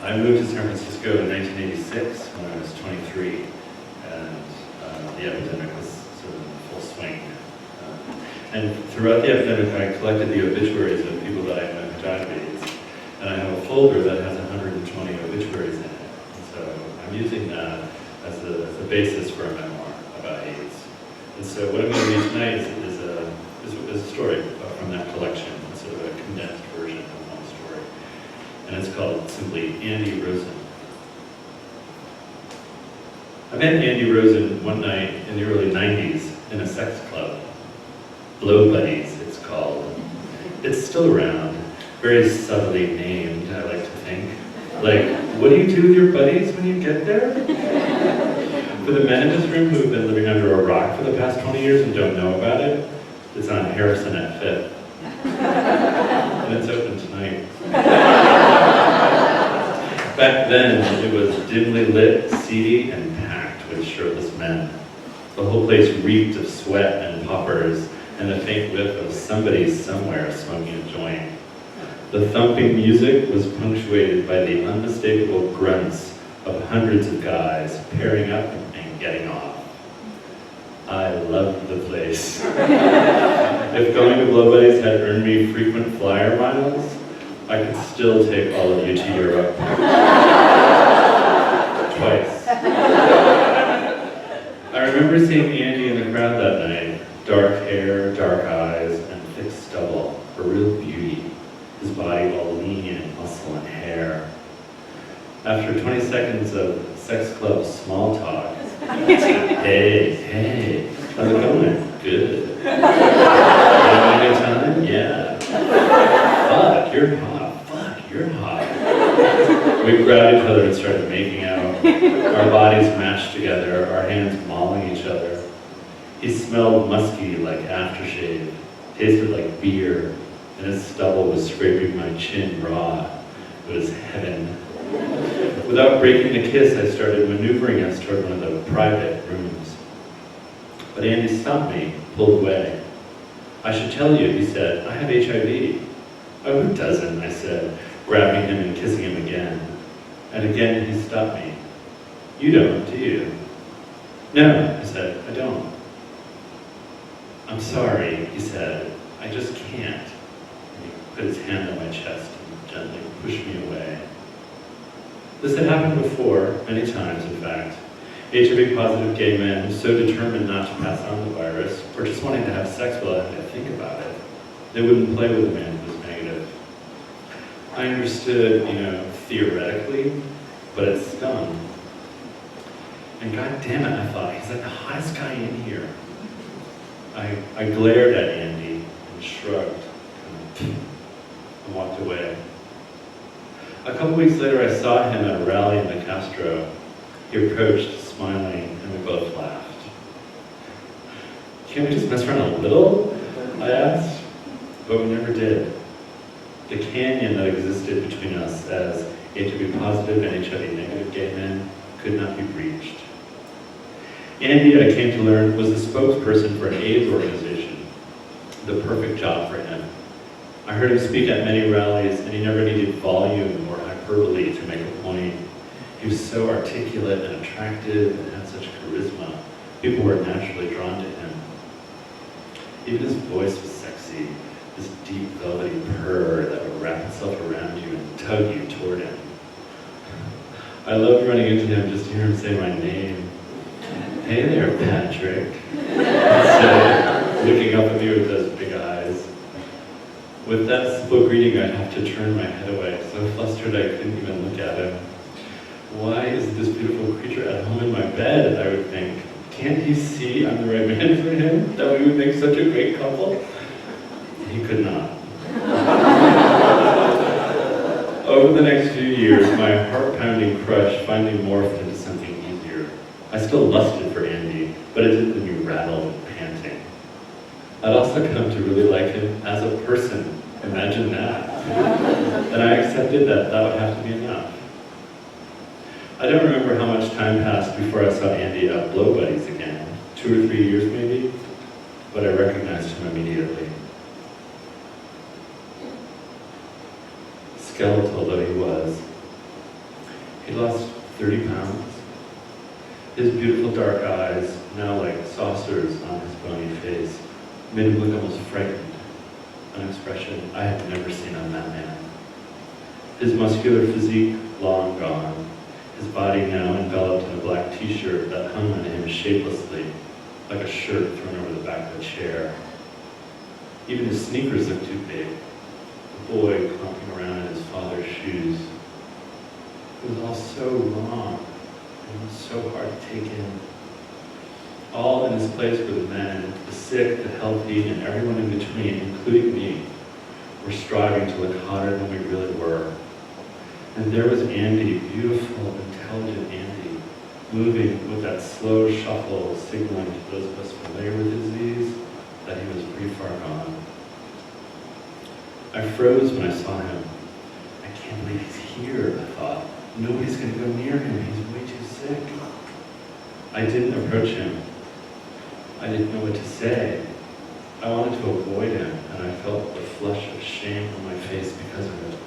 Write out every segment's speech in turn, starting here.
I moved to San Francisco in 1986 when I was 23, and the epidemic was sort of in full swing. And throughout the epidemic, I collected the obituaries of people that I know who died of AIDS, and I have a folder that has 120 obituaries in it. And so I'm using that as the basis for a memoir about AIDS. And so what I'm going to read tonight is a story from that collection. It's sort of a condensed version of one story. And it's called simply Andy Rosen. I met Andy Rosen one night in the early 90s in a sex club. Blow Buddies, it's called. It's still around, very subtly named, I like to think. Like, what do you do with your buddies when you get there? For the men in this room who have been living under a rock for the past 20 years and don't know about it, it's on Harrison at 5th. And it's open tonight. Back then, it was dimly lit, seedy, and packed with shirtless men. The whole place reeked of sweat and poppers, and the faint whiff of somebody somewhere smoking a joint. The thumping music was punctuated by the unmistakable grunts of hundreds of guys pairing up and getting off. I loved the place. If going to Blow Buddies had earned me frequent flyer miles, I could still take all of you to Europe. Twice. I remember seeing Andy in the crowd that night. Dark hair, dark eyes, and thick stubble, a real beauty. His body all lean and muscle and hair. After 20 seconds of sex club small talk, hey, how's it going? Good. You having a good time? Yeah. Fuck, you're hot. Fuck, you're hot. We grabbed each other and started making out. Our bodies matched together, our hands mauling each other. He smelled musky like aftershave, tasted like beer, and his stubble was scraping my chin raw. It was heaven. Without breaking a kiss, I started maneuvering us toward one of the private rooms. But Andy stopped me, pulled away. I should tell you, he said, I have HIV. Oh, who doesn't, I said, grabbing him and kissing him again. And again he stopped me. You don't, do you? No, I said, I don't. I'm sorry, he said, I just can't. And he put his hand on my chest and gently pushed me away. This had happened before, many times in fact. HIV-positive gay men so determined not to pass on the virus, or just wanting to have sex without having to think about it, they wouldn't play with a man who was negative. I understood, theoretically, but it stung. And god damn it, I thought, he's like the hottest guy in here. I glared at Andy and shrugged and walked away. A couple weeks later, I saw him at a rally in the Castro. He approached, smiling, and we both laughed. Can't we just mess around a little? I asked, but we never did. The canyon that existed between us as HIV-positive and HIV-negative gay men could not be breached. Andy, I came to learn, was the spokesperson for an AIDS organization, the perfect job for him. I heard him speak at many rallies, and he never needed volume or hyperbole to make a point. He was so articulate and attractive and had such charisma. People were naturally drawn to him. Even his voice was sexy, this deep velvety purr that would wrap itself around you and tug you toward him. I loved running into him just to hear him say my name. Hey there, Patrick. So, looking up at me with those big eyes. With that simple greeting, I'd have to turn my head away, so flustered I couldn't even look at him. Why is this beautiful creature at home in my bed, I would think. Can't he see I'm the right man for him? That we would make such a great couple? He could not. Over the next few years, my heart-pounding crush finally morphed into something easier. I still lusted for Andy, but it didn't leave me rattled and panting. I'd also come to really like him as a person. Imagine that. And I accepted that would have to be enough. I don't remember how much time passed before I saw Andy at Blow Buddies again. 2 or 3 years maybe, but I recognized him immediately. Skeletal though he was, He lost 30 pounds. His beautiful dark eyes, now like saucers on his bony face, made him look almost frightened, an expression I had never seen on that man. His muscular physique, long gone, his body now enveloped in a black t-shirt that hung on him shapelessly, like a shirt thrown over the back of a chair. Even his sneakers looked too big, a boy clumping around in his father's shoes. It was all so wrong, and it was so hard to take in. All in this place were the men, the sick, the healthy, and everyone in between, including me, were striving to look hotter than we really were. And there was Andy, beautiful, intelligent Andy, moving with that slow shuffle, signaling to those of us familiar with the disease that he was pretty far gone. I froze when I saw him. I can't believe he's here, I thought. Nobody's going to go near him. He's way too sick. I didn't approach him. I didn't know what to say. I wanted to avoid him, and I felt the flush of shame on my face because of it.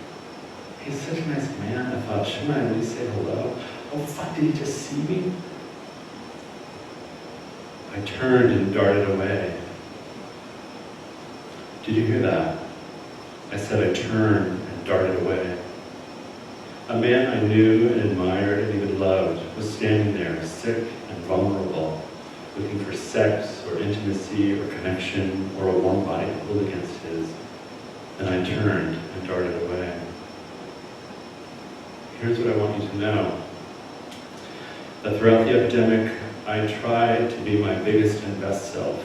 He's such a nice man, I thought. Shouldn't I at least say hello? Oh, fuck, did he just see me? I turned and darted away. Did you hear that? I said I turned and darted away. A man I knew and admired and even loved was standing there, sick and vulnerable, looking for sex or intimacy or connection or a warm body to hold against his. And I turned and darted away. Here's what I want you to know. That throughout the epidemic, I tried to be my biggest and best self,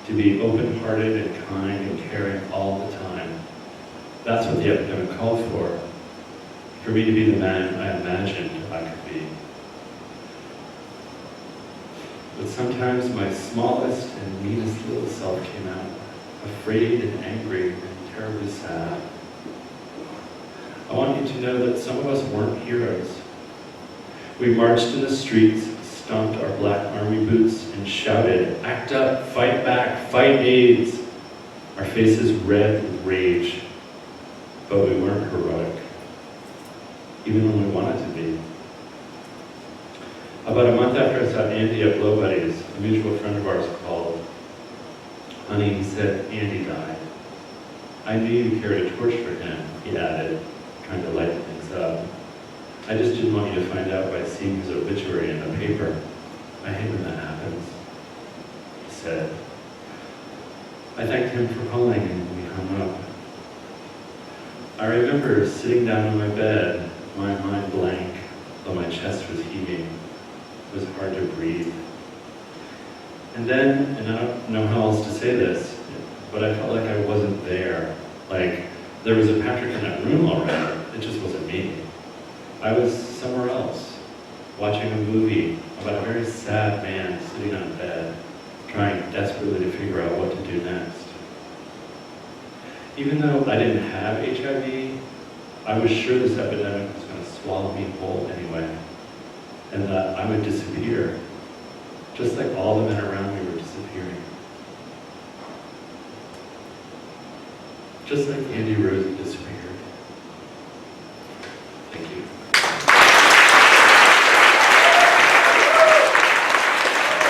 to be open-hearted and kind and caring all the time. That's what the epidemic called for me to be the man I imagined I could be. But sometimes my smallest and meanest little self came out, afraid and angry and terribly sad. I want you to know that some of us weren't heroes. We marched in the streets, stomped our black army boots, and shouted, "Act up, fight back, fight AIDS!" Our faces red with rage, but we weren't heroic, even when we wanted to be. About a month after I saw Andy at Blow Buddies, a mutual friend of ours called. "Honey," he said, "Andy died." "I knew you carried a torch for him," he added, trying to lighten things up. "I just didn't want you to find out by seeing his obituary in the paper. I hate when that happens," he said. I thanked him for calling and we hung up. I remember sitting down on my bed, my mind blank, though my chest was heaving. It was hard to breathe. And then, and I don't know how else to say this, but I felt like I wasn't there. Like, there was a Patrick in that room already, it just wasn't me. I was somewhere else, watching a movie about a very sad man sitting on a bed, trying desperately to figure out what to do next. Even though I didn't have HIV, I was sure this epidemic was going to swallow me whole anyway, and that I would disappear, just like all the men around me were disappearing. Just like Andy Rose disappeared.